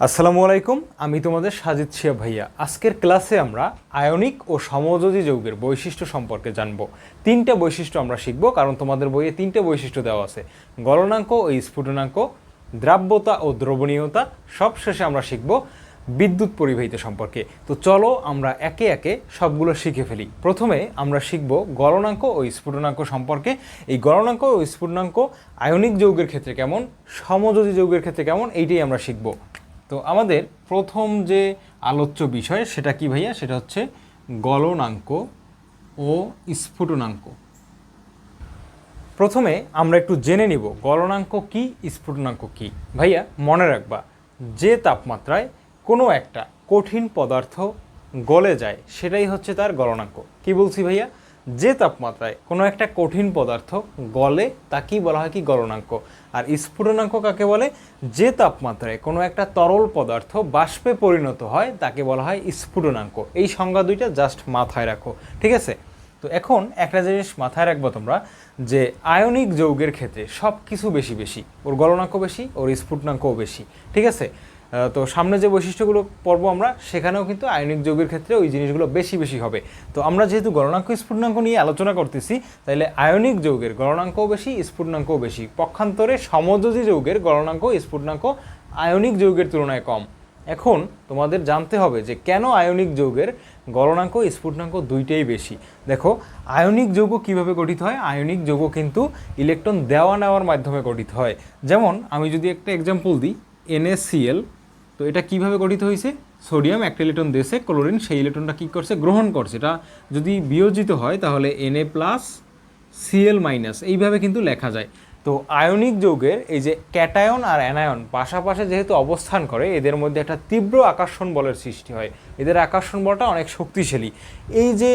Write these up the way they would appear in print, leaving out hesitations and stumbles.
আসসালামু আলাইকুম, আমি তোমাদের সাজিদ শিয়া ভাইয়া। আজকের ক্লাসে আমরা আয়নিক ও সমযোজী যৌগের বৈশিষ্ট্য সম্পর্কে জানব। তিনটা বৈশিষ্ট্য আমরা শিখব, কারণ তোমাদের বইয়ে তিনটে বৈশিষ্ট্য দেওয়া আছে: গলনাঙ্ক ও স্ফুটনাঙ্ক, দ্রাব্যতা ও দ্রবণীয়তা, সবশেষে আমরা শিখব বিদ্যুৎ পরিবাহিত সম্পর্কে। তো চলো আমরা একে একে সবগুলো শিখে ফেলি। প্রথমে আমরা শিখব গলনাঙ্ক ও স্ফুটনাঙ্ক সম্পর্কে। এই গলনাঙ্ক ও স্ফুটনাঙ্ক আয়নিক যৌগের ক্ষেত্রে কেমন, সমযোজী যৌগের ক্ষেত্রে কেমন, এইটাই আমরা শিখব। তো আমাদের প্রথম যে আলোচ্য বিষয় সেটা কি ভাইয়া? সেটা হচ্ছে গলনাঙ্ক ও স্ফুটনাঙ্ক। প্রথমে আমরা একটু জেনে নিব গলনাঙ্ক কি, স্ফুটনাঙ্ক কি। ভাইয়া মনে রাখবা, যে তাপমাত্রায় কোনো একটা কঠিন পদার্থ গলে যায় সেটাই হচ্ছে তার গলনাঙ্ক। কি বলছি ভাইয়া? যে তাপমাত্রায় কোনো একটা কঠিন পদার্থ গলে তাকেই বলা হয় কি গলনাঙ্ক। আর স্ফুটনাঙ্ক কাকে বলে? যে তাপমাত্রায় কোনো একটা তরল পদার্থ বাষ্পে পরিণত হয় তাকে বলা হয় স্ফুটনাঙ্ক। এই সংজ্ঞা দুইটা জাস্ট মাথায় রাখো, ঠিক আছে? তো এখন একটা জিনিস মাথায় রাখবো তোমরা, যে আয়নিক যৌগের ক্ষেত্রে সব কিছু বেশি বেশি, ওর গলনাঙ্ক বেশি, ওর স্ফুটনাঙ্কও বেশি, ঠিক আছে? তো সামনে যে বৈশিষ্ট্যগুলো পড়বো আমরা, সেখানেও কিন্তু আয়নিক যৌগের ক্ষেত্রে ওই জিনিসগুলো বেশি বেশি হবে। তো আমরা যেহেতু গলনাঙ্ক স্ফুটনাঙ্ক নিয়ে আলোচনা করতেছি, তাইলে আয়নিক যৌগের গলনাঙ্কও বেশি, স্ফুটনাঙ্কও বেশি। পক্ষান্তরে সমযোজী যৌগের গলনাঙ্ক স্ফুটনাঙ্ক আয়নিক যৌগের তুলনায় কম। এখন তোমাদের জানতে হবে যে কেন আয়নিক যৌগের গলনাঙ্ক স্ফুটনাঙ্ক দুইটাই বেশি। দেখো, আয়নিক যৌগ কিভাবে গঠিত হয়? আয়নিক যৌগ কিন্তু ইলেকট্রন দেওয়া নেওয়ার মাধ্যমে গঠিত হয়। যেমন আমি যদি একটা এক্সাম্পল দিই, NaCl, তো এটা কিভাবে গঠিত হয়েছে? সোডিয়াম একটা ইলেকট্রন দিয়েছে, ক্লোরিন সেই ইলেকট্রনটা কী করছে? গ্রহণ করছে। এটা যদি বিয়োজিত হয় তাহলে Na+Cl-, এইভাবে কিন্তু লেখা যায়। তো আয়নিক যৌগের এই যে ক্যাটায়ন আর অ্যানায়ন পাশাপাশি যেহেতু অবস্থান করে, এদের মধ্যে একটা তীব্র আকর্ষণ বলের সৃষ্টি হয়। এদের আকর্ষণ বলটা অনেক শক্তিশালী। এই যে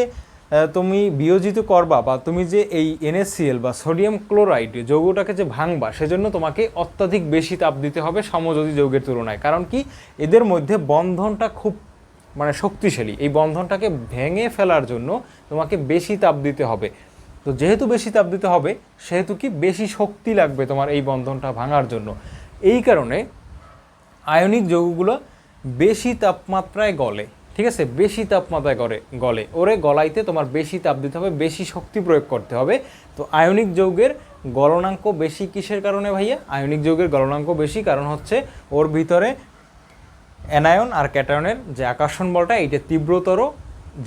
তুমি বিয়োজিত করবা বা তুমি যে এই NaCl বা সোডিয়াম ক্লোরাইড যৌগটাকে যে ভাঙবা, সেজন্য তোমাকে অত্যাধিক বেশি তাপ দিতে হবে সমযোজী যৌগের তুলনায়। কারণ কি? এদের মধ্যে বন্ধনটা খুব শক্তিশালী। এই বন্ধনটাকে ভেঙে ফেলার জন্য তোমাকে বেশি তাপ দিতে হবে। তো যেহেতু বেশি তাপ দিতে হবে, সেহেতু কি বেশি শক্তি লাগবে তোমার এই বন্ধনটা ভাঙার জন্য। এই কারণে আয়নিক যৌগগুলো বেশি তাপমাত্রায় গলে, ঠিক আছে? বেশি তাপমাত্রায় গলে ওরে গলাইতে তোমার বেশি তাপ দিতে হবে, বেশি শক্তি প্রয়োগ করতে হবে। তো আয়নিক যৌগের গলনাঙ্ক বেশি কিসের কারণে ভাইয়া? আয়নিক যৌগের গলনাঙ্ক বেশি কারণ হচ্ছে ওর ভিতরে অ্যানায়ন আর ক্যাটায়নের যে আকর্ষণ বলটা এইটা তীব্রতর,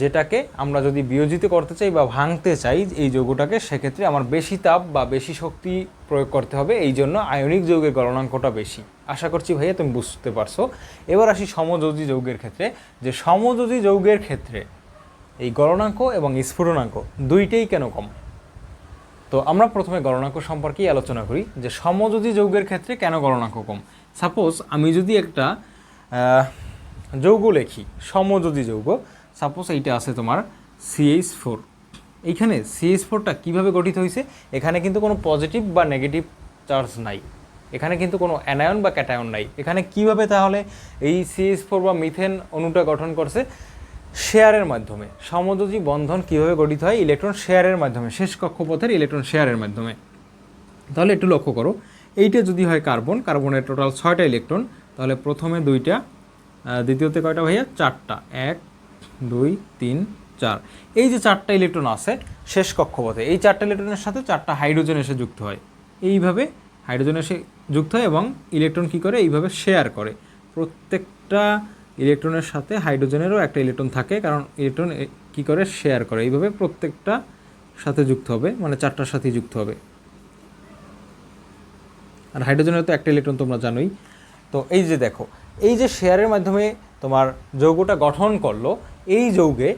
যেটাকে আমরা যদি বিয়োজিত করতে চাই বা ভাঙতে চাই এই যৌগটাকে, সেক্ষেত্রে আমার বেশি তাপ বা বেশি শক্তি প্রয়োগ করতে হবে। এই জন্য আয়নিক যৌগের গলনাঙ্কটা বেশি। আশা করছি ভাইয়া তুমি বুঝতে পারছো। এবার আসি সমযোজী যৌগের ক্ষেত্রে, যে সমযোজী যৌগের ক্ষেত্রে এই গলনাঙ্ক এবং স্ফুটনাঙ্ক দুইটাই কেন কম। তো আমরা প্রথমে গলনাঙ্ক সম্পর্কেই আলোচনা করি, যে সমযোজী যৌগের ক্ষেত্রে কেন গলনাঙ্ক কম। সাপোজ আমি যদি একটা যৌগ লিখি, সমযোজী যৌগ, সাপোজ এইটা আছে তোমার CH4। এইখানে CH4টা কীভাবে গঠিত হয়েছে? এখানে কিন্তু কোনো পজিটিভ বা নেগেটিভ চার্জ নাই, এখানে কিন্তু কোনো অ্যানায়ন বা ক্যাটায়ন নাই। এখানে কিভাবে তাহলে এই CH4 বা মিথেন অণুটা গঠন করছে? শেয়ারের মাধ্যমে। সমযোজী বন্ধন কিভাবে গঠিত হয়? ইলেকট্রন শেয়ারের মাধ্যমে, শেষ কক্ষপথের ইলেকট্রন শেয়ারের মাধ্যমে। তাহলে একটু লক্ষ্য করো, এইটা যদি হয় কার্বন, কার্বনের টোটাল 6টা ইলেকট্রন, তাহলে প্রথমে 2টা, দ্বিতীয়তে কয়টা ভাইয়া? 4টা। 1 2 3 4। এই যে 4টা ইলেকট্রন আছে শেষ কক্ষপথে, এই 4টা ইলেকট্রনের সাথে 4টা হাইড্রোজেন এসে যুক্ত হয়। এইভাবে হাইড্রোজেন এসে যুক্ত হয় এবং ইলেকট্রন কী করে? এইভাবে শেয়ার করে। প্রত্যেকটা ইলেকট্রনের সাথে হাইড্রোজেনেরও একটা ইলেকট্রন থাকে, কারণ ইলেকট্রন কী করে? শেয়ার করে। এইভাবে প্রত্যেকটা সাথে যুক্ত হবে, মানে 4টার সাথেই যুক্ত হবে। আর হাইড্রোজেনের তো একটা ইলেকট্রন তোমরা জানোই। তো এই যে দেখো, এই যে শেয়ারের মাধ্যমে তোমার যৌগটা গঠন করলো, এই যৌগে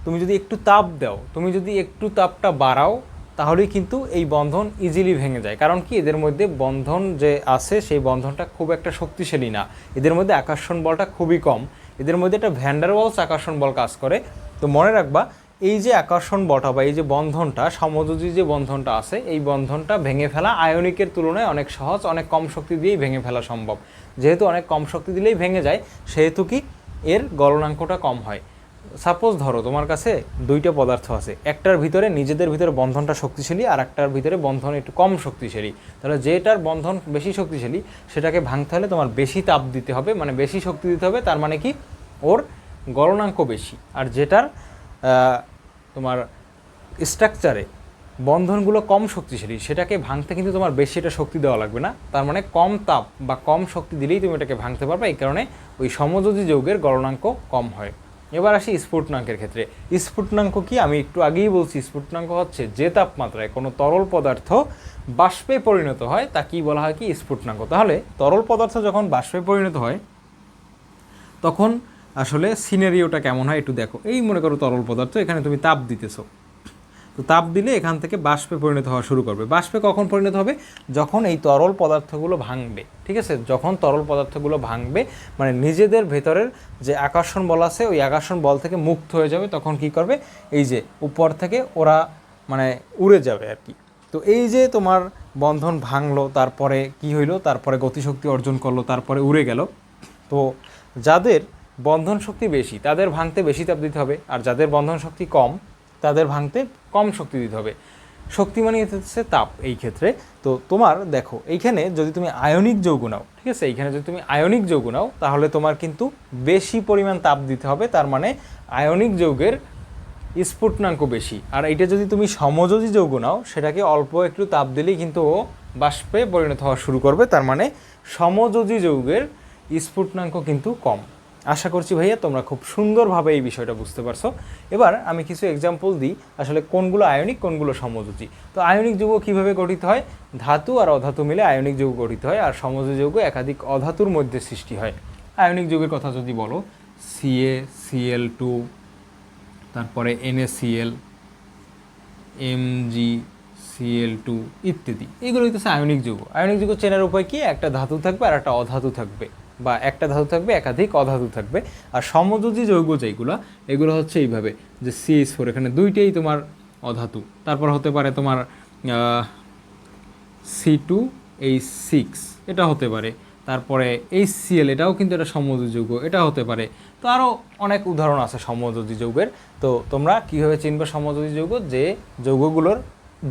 তুমি যদি একটু তাপ দাও, তুমি যদি একটু তাপটা বাড়াও, তাহলেই কিন্তু এই বন্ধন ইজিলি ভেঙে যায়। কারণ কি? এদের মধ্যে বন্ধন যে আছে সেই বন্ধনটা খুব একটা শক্তিশালী না, এদের মধ্যে আকর্ষণ বলটা খুবই কম। এদের মধ্যে একটা ভ্যান ডার ওয়ালস আকর্ষণ বল কাজ করে। তো মনে রাখবা, এই যে আকর্ষণ বলটা বা এই যে বন্ধনটা, সমযোজী যে বন্ধনটা আছে, এই বন্ধনটা ভেঙে ফেলা আয়নিকের তুলনায় অনেক সহজ, অনেক কম শক্তি দিয়েই ভেঙে ফেলা সম্ভব। যেহেতু অনেক কম শক্তি দিলেই ভেঙে যায়, সেহেতু কি এর গলনাঙ্কটা কম হয়। সাপোজ ধরো তোমার কাছে দুইটা পদার্থ আছে, একটার ভিতরে নিজেদের ভিতরে বন্ধনটা শক্তিশালী আর একটার ভিতরে বন্ধন একটু কম শক্তিশালী। তাহলে যেটার বন্ধন বেশি শক্তিশালী সেটাকে ভাঙতে হলে তোমার বেশি তাপ দিতে হবে, মানে বেশি শক্তি দিতে হবে, তার মানে কি ওর গলনাঙ্ক বেশি। আর যেটার তোমার স্ট্রাকচারে বন্ধনগুলো কম শক্তিশালী সেটাকে ভাঙতে কিন্তু তোমার বেশি এটা শক্তি দেওয়া লাগবে না, তার মানে কম তাপ বা কম শক্তি দিলেই তুমি এটাকে ভাঙতে পারবে। এই কারণে ওই সমযোজী যৌগের গলনাঙ্ক কম হয়। এবার আসি স্ফুটনাঙ্কের ক্ষেত্রে। স্ফুটনাঙ্ক কি? আমি একটু আগেই বলছি, স্ফুটনাঙ্ক হচ্ছে যে তাপমাত্রায় কোনো তরল পদার্থ বাষ্পে পরিণত হয় তা কি বলা হয় কি? স্ফুটনাঙ্ক। তাহলে তরল পদার্থ যখন বাষ্পে পরিণত হয় তখন আসলে সিনারিওটা কেমন হয় একটু দেখো। এই মনে করো তরল পদার্থ, এখানে তুমি তাপ দিতেছো, তো তাপ দিলে এখান থেকে বাষ্পে পরিণত হওয়া শুরু করবে। বাষ্পে কখন পরিণত হবে? যখন এই তরল পদার্থগুলো ভাঙবে, ঠিক আছে? যখন তরল পদার্থগুলো ভাঙবে মানে নিজেদের ভেতরের যে আকর্ষণ বল আছে ওই আকর্ষণ বল থেকে মুক্ত হয়ে যাবে, তখন কি করবে? এই যে উপর থেকে ওরা মানে উড়ে যাবে আর কি। তো এই যে তোমার বন্ধন ভাঙলো, তারপরে কি হইলো? তারপরে গতিশক্তি অর্জন করলো, তারপরে উড়ে গেল। তো যাদের বন্ধন শক্তি বেশি তাদের ভাঙতে বেশি তাপ দিতে হবে, আর যাদের বন্ধন শক্তি কম তাদের ভাঙতে কম শক্তি দিতে হবে। শক্তি মানে হচ্ছে তাপ এই ক্ষেত্রে। তো তোমার দেখো এইখানে যদি তুমি আয়নিক যৌগ নাও, ঠিক আছে, এইখানে যদি তুমি আয়নিক যৌগ নাও তাহলে তোমার কিন্তু বেশি পরিমাণ তাপ দিতে হবে, তার মানে আয়নিক যৌগের স্ফুটনাঙ্ক বেশি। আর এইটা যদি তুমি সমযোজী যৌগ নাও সেটাকে অল্প একটু তাপ দিলেই কিন্তু ও বাষ্পে পরিণত হওয়া শুরু করবে, তার মানে সমযোজী যৌগের স্ফুটনাঙ্ক কিন্তু কম। আশা করছি ভাইয়া তোমরা খুব সুন্দরভাবে এই বিষয়টা বুঝতে পারছো। এবার আমি কিছু এক্সাম্পল দিই আসলে কোনগুলো আয়নিক কোনগুলো সমযোজী। তো আয়নিক যৌগ কীভাবে গঠিত হয়? ধাতু আর অধাতু মিলে আয়নিক যৌগ গঠিত হয়, আর সমযোজী যৌগ একাধিক অধাতুর মধ্যে সৃষ্টি হয়। আয়নিক যৌগের কথা যদি বলো, CaCl2, তারপরে NaCl, MgCl2 ইত্যাদি, এগুলো হইতেছে আয়নিক যৌগ। আয়নিক যৌগ চেনার উপায় কি? একটা ধাতু থাকবে আর একটা অধাতু থাকবে, বা একটা ধাতু থাকবে একাধিক অধাতু থাকবে। আর সমযোজী যৌগ যেগুলো, এগুলো হচ্ছে এইভাবে যে CH4, এখানে দুইটাই তোমার অধাতু। তারপর হতে পারে তোমার C2H6, এটা হতে পারে। তারপরে HCl, এটাও কিন্তু একটা সমযোজী যৌগ, এটা হতে পারে। তো আরও অনেক উদাহরণ আছে সমযোজী যৌগের। তো তোমরা কীভাবে চিনবে সমযোজী যৌগ? যে যৌগগুলোর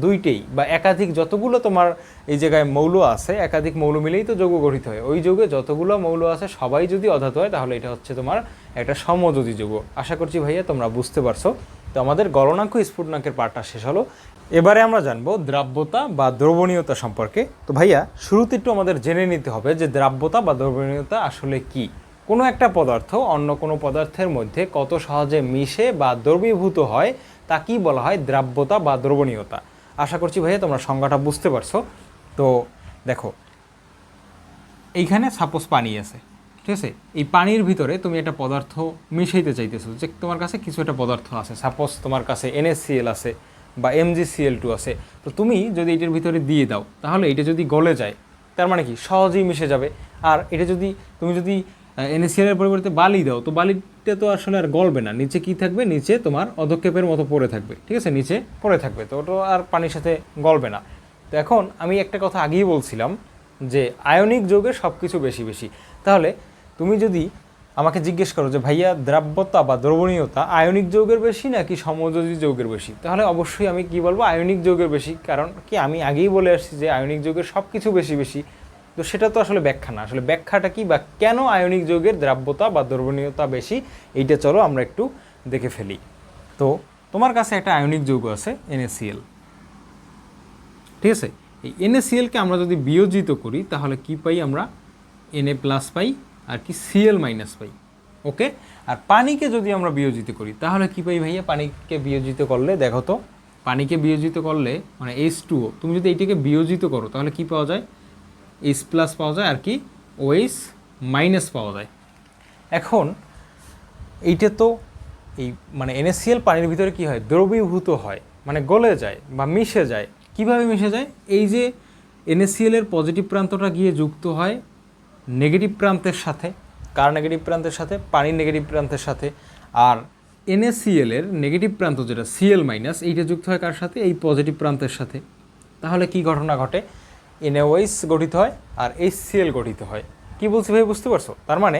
দুইটাই বা একাধিক যতগুলো তোমার এই জায়গায় মৌল আছে, একাধিক মৌল মিলেই তো যৌগ গঠিত হয়। ওই যৌগে যতগুলো মৌল আছে সবাই যদি অধাতু হয় তাহলে এটা হচ্ছে তোমার একটা সমযোজী যৌগ। আশা করছি ভাইয়া তোমরা বুঝতে পারছো। তো আমাদের গলনাঙ্ক স্ফুটনাঙ্কের পার্টটা শেষ হলো। এবারে আমরা জানবো দ্রাব্যতা বা দ্রবণীয়তা সম্পর্কে। তো ভাইয়া শুরুতে একটু আমাদের জেনে নিতে হবে যে দ্রাব্যতা বা দ্রবণীয়তা আসলে কি। কোনো একটা পদার্থ অন্য কোনো পদার্থের মধ্যে কত সহজে মিশে বা দ্রবীভূত হয় তা কি বলা হয়? দ্রাব্যতা বা দ্রবণীয়তা। আশা করছি ভাইয়া তোমরা সংজ্ঞাটা বুঝতে পারছো। তো দেখো এইখানে সাপোজ পানি আছে, ঠিক আছে? এই পানির ভিতরে তুমি একটা পদার্থ মিশাইতে চাইতেছো, যে তোমার কাছে কিছু একটা পদার্থ আছে, সাপোজ তোমার কাছে NaCl আছে বা MgCl2 আছে। তো তুমি যদি এটার ভিতরে দিয়ে দাও তাহলে এটা যদি গলে যায় তার মানে কি সহজেই মিশে যাবে। আর এটা যদি তুমি যদি NaCl এর পরিবর্তে বালি দাও, তো বালিটা তো আসলে আর গলবে না, নিচে কি থাকবে? নিচে তোমার অধক্ষেপের মতো পড়ে থাকবে, ঠিক আছে? নিচে পড়ে থাকবে, তো ওটা আর পানির সাথে গলবে না। তো এখন আমি একটা কথা আগেই বলছিলাম যে আয়নিক যৌগের সব কিছু বেশি বেশি। তাহলে তুমি যদি আমাকে জিজ্ঞেস করো যে ভাইয়া দ্রাব্যতা বা দ্রবণীয়তা আয়নিক যৌগের বেশি নাকি সমযোজী যৌগের বেশি, তাহলে অবশ্যই আমি কি বলবো? আয়নিক যৌগের বেশি। কারণ কি? আমি আগেই বলে আসছি যে আয়নিক যৌগের সব কিছু বেশি বেশি। তো সেটা তো আসলে ব্যাখ্যা না, আসলে ব্যাখ্যাটা কি বা কেন আয়নিক যৌগের দ্রাব্যতা বা দ্রবণীয়তা বেশি, এইটা চলো আমরা একটু দেখে ফেলি। তো তোমার কাছে একটা আয়নিক যৌগ আছে NaCl, ঠিক আছে? এই NaClকে আমরা যদি বিয়োজিত করি তাহলে কি পাই? আমরা Na+ পাই আর কি Cl- পাই, ওকে? আর পানিকে যদি আমরা বিয়োজিত করি তাহলে কি পাই ভাইয়া? পানিকে বিয়োজিত করলে দেখো তো, পানিকে বিয়োজিত করলে মানে H2O, তুমি যদি এইটাকে বিয়োজিত করো তাহলে কি পাওয়া যায়? H+ পাওয়া যায় আর কি OH- পাওয়া যায়। এখন এইটা তো এই মানে NaCl পানির ভিতরে কি হয়? দ্রবীভূত হয়, মানে গলে যায় বা মিশে যায়। কিভাবে মিশে যায়? এই যে NaCl এর পজিটিভ প্রান্তটা গিয়ে যুক্ত হয় নেগেটিভ প্রান্তের সাথে। কার নেগেটিভ প্রান্তের সাথে? পানির নেগেটিভ প্রান্তের সাথে। আর NaCl এর নেগেটিভ প্রান্ত যেটা Cl-, এইটা যুক্ত হয় কার সাথে? এই পজিটিভ প্রান্তের সাথে। তাহলে কি ঘটনা ঘটে? NaOH গঠিত হয় আর HCl গঠিত হয়। কি বলছি ভাই? বুঝতে পারছো? তার মানে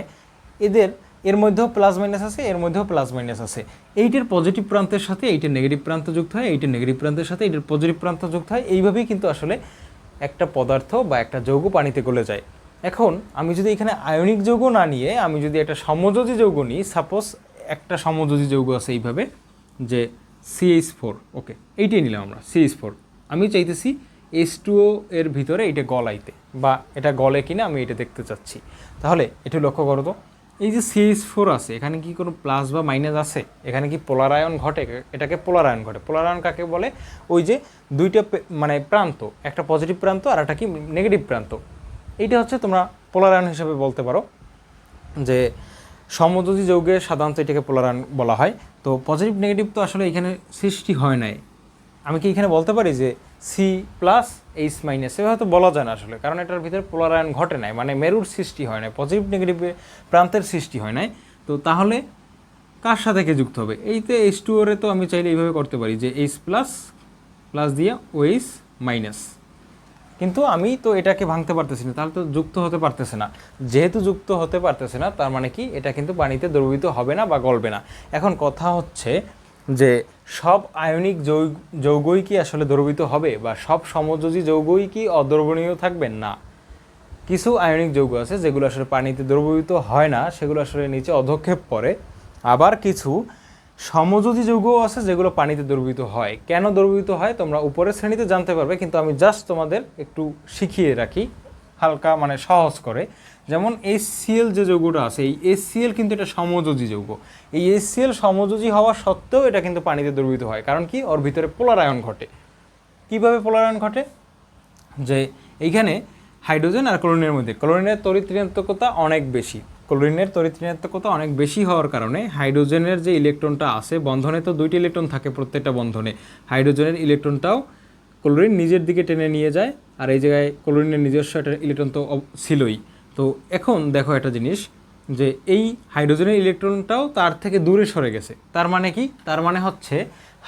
এদের এর মধ্যেও প্লাস মাইনাস আছে, এর মধ্যেও প্লাস মাইনাস আছে। এইটার পজিটিভ প্রান্তের সাথে এইটার নেগেটিভ প্রান্ত যুক্ত হয়, এইটার নেগেটিভ প্রান্তের সাথে এইটার পজিটিভ প্রান্ত যুক্ত হয়। এইভাবেই কিন্তু আসলে একটা পদার্থ বা একটা যৌগ পানিতে গলে যায়। এখন আমি যদি এখানে আয়নিক যৌগ না নিয়ে আমি যদি একটা সমযোজী যৌগ নিই, সাপোজ একটা সমযোজী যৌগ আছে এইভাবে যে CH4, ওকে, এইটাই নিলাম আমরা CH4। আমি চাইতেছি H2O এর ভিতরে এটা গলাইতে, বা এটা গলে কিনা আমি এটা দেখতে চাচ্ছি। তাহলে একটু লক্ষ্য করো তো, এই যে CH4 আছে, এখানে কি কোনো প্লাস বা মাইনাস আছে? এখানে কি পোলারায়ন ঘটে? এটাকে পোলারায়ন ঘটে। পোলারায়ন কাকে বলে? ওই যে দুইটা মানে প্রান্ত, একটা পজিটিভ প্রান্ত আর একটা কি নেগেটিভ প্রান্ত, এইটা হচ্ছে তোমরা পোলারায়ন হিসেবে বলতে পারো। যে সমযোজী যৌগে সাধারণত এটাকে পোলারায়ন বলা হয়। তো পজিটিভ নেগেটিভ তো আসলে এখানে সৃষ্টি হয় নাই। আমি কি এখানে বলতে পারি যে C+H-, এভাবে তো বলা যায় না আসলে, কারণ এটার ভিতরে পোলারায়ন ঘটে নাই, মানে মেরুর সৃষ্টি হয় নাই, পজিটিভ নেগেটিভ প্রান্তের সৃষ্টি হয় নাই। তো তাহলে কার সাথে কে যুক্ত হবে? এইতে H2O তো আমি চাইলে এইভাবে করতে পারি যে H+ প্লাস দিয়ে OH-, কিন্তু আমি তো এটাকে ভাঙতে পারতেছি না, তাহলে তো যুক্ত হতে পারতেছে না। যেহেতু যুক্ত হতে পারতেছে না, তার মানে কি এটা কিন্তু পানিতে দ্রবীভূত হবে না বা গলবে না। এখন কথা হচ্ছে যে সব আয়নিক যৌগই কি আসলে দ্রবীভূত হবে, বা সব সমযোজী যৌগই কি অদ্রবণীয় থাকবে? না, কিছু আয়নিক যৌগ আছে যেগুলো আসলে পানিতে দ্রবীভূত হয় না, সেগুলো আসলে নিচে অধক্ষেপ করে। আবার কিছু সমযোজী যৌগও আছে যেগুলো পানিতে দ্রবীভূত হয়। কেন দ্রবীভূত হয় তোমরা উপরের শ্রেণীতে জানতে পারবে, কিন্তু আমি জাস্ট তোমাদের একটু শিখিয়ে রাখি হালকা, মানে সহজ করে। যেমন HCl যে যৌগটা আছে, এই HCl কিন্তু এটা সমযোজী যৌগ। এই HCl সমযোজী হওয়া সত্ত্বেও এটা কিন্তু পানিতে দ্রবীভূত হয়, কারণ কি ওর ভিতরে পোলারায়ন ঘটে। কিভাবে পোলারায়ন ঘটে? যে এইখানে হাইড্রোজেন আর ক্লোরিনের মধ্যে ক্লোরিনের তড়িৎ ঋণাত্মকতা অনেক বেশি। ক্লোরিনের তড়িৎ ঋণাত্মকতা অনেক বেশি হওয়ার কারণে হাইড্রোজেনের যে ইলেকট্রনটা আছে, বন্ধনে তো 2টি ইলেকট্রন থাকে প্রত্যেকটা বন্ধনে, হাইড্রোজেনের ইলেকট্রনটাও ক্লোরিন নিজের দিকে টেনে নিয়ে যায়, আর এই জায়গায় ক্লোরিনের নিজস্ব একটা ইলেকট্রন তো ছিলই। তো এখন দেখো একটা জিনিস, যে এই হাইড্রোজেনের ইলেকট্রনটাও তার থেকে দূরে সরে গেছে। তার মানে কি? তার মানে হচ্ছে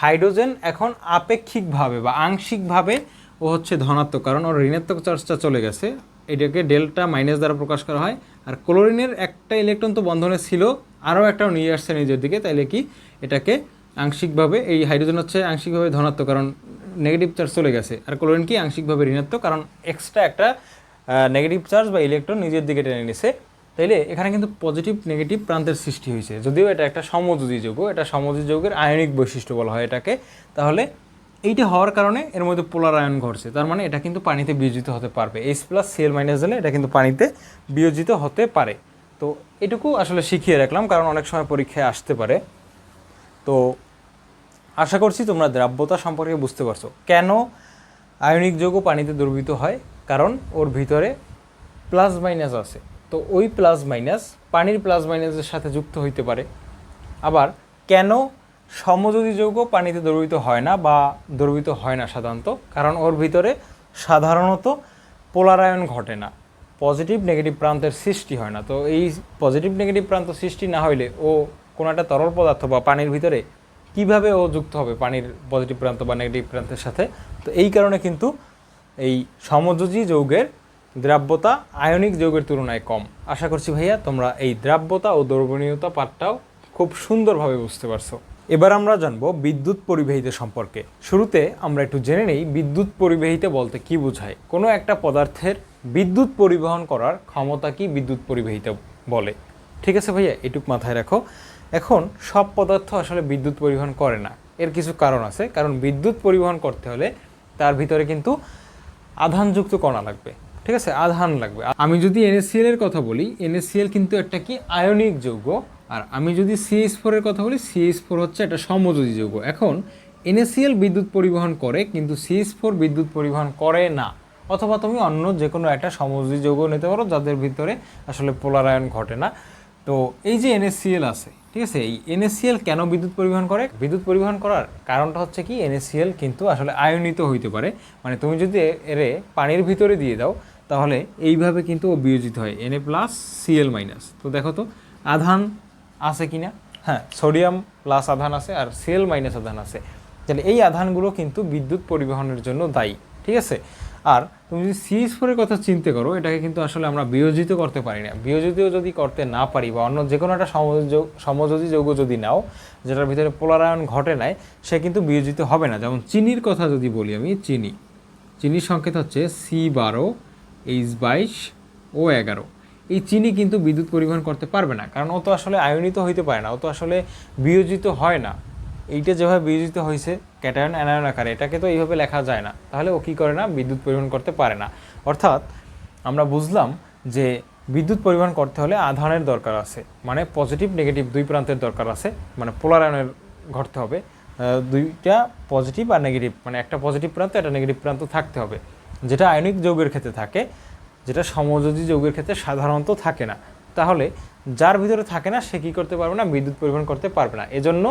হাইড্রোজেন এখন আপেক্ষিকভাবে বা আংশিকভাবে ও হচ্ছে ধনাত্মক, কারণ ওর ঋণাত্মক চার্জটা চলে গেছে। এটাকে ডেল্টা মাইনাস দ্বারা প্রকাশ করা হয়। আর ক্লোরিনের একটা ইলেকট্রন তো বন্ধনে ছিল, আরও একটাও নিয়ে আসছে নিজের দিকে, তাইলে কি এটাকে আংশিকভাবে, এই হাইড্রোজেন হচ্ছে আংশিকভাবে ধনাত্মক কারণ নেগেটিভ চার্জ চলে গেছে, আর ক্লোরিন কি আংশিকভাবে ঋণাত্মক কারণ এক্সট্রা একটা নেগেটিভ চার্জ বা ইলেকট্রন নিজের দিকে টেনে নিছে। তাইলে এখানে কিন্তু পজিটিভ নেগেটিভ প্রান্তের সৃষ্টি হয়েছে, যদিও এটা একটা সমযোজী যৌগ, এটা সমযোজী যৌগের আয়নিক বৈশিষ্ট্য বলা হয় এটাকে। তাহলে এইটা হওয়ার কারণে এর মধ্যে পোলারায়ন ঘটছে, তার মানে এটা কিন্তু পানিতে বিয়োজিত হতে পারবে। H+Cl- হলে এটা কিন্তু পানিতে বিয়োজিত হতে পারে। তো এটুকু আসলে শিখিয়ে রাখলাম, কারণ অনেক সময় পরীক্ষায় আসতে পারে। তো আশা করছি তোমরা দ্রাব্যতা সম্পর্কে বুঝতে পারছো কেন আয়নিক যৌগ পানিতে দ্রবীভূত হয়, কারণ ওর ভিতরে প্লাস মাইনাস আছে। তো ওই প্লাস মাইনাস পানির প্লাস মাইনাসের সাথে যুক্ত হইতে পারে। আবার কেন সমযোজী যৌগ পানিতে দ্রবীভূত হয় না বা দ্রবীভূত হয় না সাধারণত, কারণ ওর ভিতরে সাধারণত পোলারায়ন ঘটে না, পজিটিভ নেগেটিভ প্রান্তের সৃষ্টি হয় না। তো এই পজিটিভ নেগেটিভ প্রান্ত সৃষ্টি না হইলে ও কোনো একটা তরল পদার্থ বা পানির ভিতরে কিভাবে ও যুক্ত হবে পানির পজিটিভ প্রান্ত বা নেগেটিভ প্রান্তের সাথে? তো এই কারণে কিন্তু এই সমযোজী যৌগের দ্রাব্যতা আয়নিক যৌগের তুলনায় কম। আশা করছি ভাইয়া তোমরা এই দ্রাব্যতা ও দ্রবণীয়তা পাঠটাও খুব সুন্দরভাবে বুঝতে পারছো। এবার আমরা জানবো বিদ্যুৎ পরিবাহিতা সম্পর্কে। শুরুতে আমরা একটু জেনে নেই বিদ্যুৎ পরিবাহিতা বলতে কি বোঝায়। কোনো একটা পদার্থের বিদ্যুৎ পরিবহন করার ক্ষমতা কি বিদ্যুৎ পরিবাহিতা বলে। ঠিক আছে ভাইয়া, এটুক মাথায় রাখো। এখন সব পদার্থ আসলে বিদ্যুৎ পরিবহন করে না, এর কিছু কারণ আছে। কারণ বিদ্যুৎ পরিবহন করতে হলে তার ভিতরে কিন্তু আধানযুক্ত কণা লাগবে, ঠিক আছে, আধান লাগবে। আমি যদি NaCl এর কথা বলি, NaCl কিন্তু একটা কি আয়নিক যৌগ। আর আমি যদি CH4 এর কথা বলি, CH4 হচ্ছে একটা সমযোজী যৌগ। এখন NaCl বিদ্যুৎ পরিবহন করে, কিন্তু CH4 বিদ্যুৎ পরিবহন করে না। অথবা তুমি অন্য যে কোনো একটা সমযোজী যৌগ নিতে পারো যাদের ভিতরে আসলে পোলারায়ন ঘটে না। তো এই যে NaCl আছে, ঠিক আছে, এই NaCl কেন বিদ্যুৎ পরিবহন করে? বিদ্যুৎ পরিবহন করার কারণটা হচ্ছে কি, NaCl কিন্তু আসলে আয়নিত হইতে পারে। মানে তুমি যদি এরে পানির ভিতরে দিয়ে দাও তাহলে এইভাবে কিন্তু ও বিয়োজিত হয়, Na+Cl-। তো দেখো তো আধান আছে কি না? হ্যাঁ, সোডিয়াম প্লাস আধান আছে আর Cl- আধান আছে। তাহলে এই আধানগুলো কিন্তু বিদ্যুৎ পরিবহনের জন্য দায়ী, ঠিক আছে। আর তুমি যদি CH4 কথা চিন্তা করো, এটাকে কিন্তু আসলে আমরা বিয়োজিত করতে পারি না। বিয়োজিতও যদি করতে না পারি বা অন্য যে কোনো একটা সমযোজী যৌগ যদি নাও যেটার ভিতরে পোলারায়ন ঘটে নাই, সে কিন্তু বিয়োজিত হবে না। যেমন চিনির কথা যদি বলি আমি, চিনির সংকেত হচ্ছে C12H22O11। এই চিনি কিন্তু বিদ্যুৎ পরিবহন করতে পারবে না, কারণ ও তো আসলে আয়নিত হইতে পারে না, ও তো আসলে বিয়োজিত হয় না। এইটা যেভাবে বিয়োজিত হয়েছে ক্যাটায়ন অ্যানায়ন আকারে, এটাকে তো এইভাবে লেখা যায় না, তাহলে ও কী করে না, বিদ্যুৎ পরিবহন করতে পারে না। অর্থাৎ আমরা বুঝলাম যে বিদ্যুৎ পরিবহন করতে হলে আধানের দরকার আছে, মানে পজিটিভ নেগেটিভ দুই প্রান্তের দরকার আছে, মানে পোলার আয়নের ঘটতে হবে, দুইটা পজিটিভ আর নেগেটিভ, মানে একটা পজিটিভ প্রান্ত একটা নেগেটিভ প্রান্ত থাকতে হবে, যেটা আয়নিক যৌগের ক্ষেত্রে থাকে, যেটা সমযোজী যৌগের ক্ষেত্রে সাধারণত থাকে না। তাহলে যার ভিতরে থাকে না সে কী করতে পারবে না, বিদ্যুৎ পরিবহন করতে পারবে না। এজন্য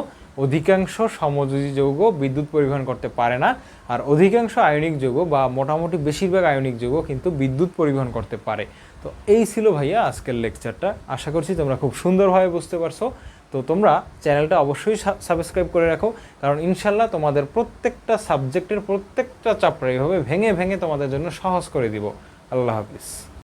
অধিকাংশ সমযোজী যৌগ বিদ্যুৎ পরিবহন করতে পারে না, আর অধিকাংশ আয়নিক যৌগ বা মোটামুটি বেশিরভাগ আয়নিক যৌগ কিন্তু বিদ্যুৎ পরিবহন করতে পারে। তো এই ছিল ভাইয়া আজকের লেকচারটা। আশা করছি তোমরা খুব সুন্দরভাবে বুঝতে পারছো। তো তোমরা চ্যানেলটা অবশ্যই সাবস্ক্রাইব করে রাখো, কারণ ইনশাল্লাহ তোমাদের প্রত্যেকটা সাবজেক্টের প্রত্যেকটা চ্যাপ্টার এইভাবে ভেঙে ভেঙে তোমাদের জন্য সহজ করে দিব। আল্লাহ হাফিজ।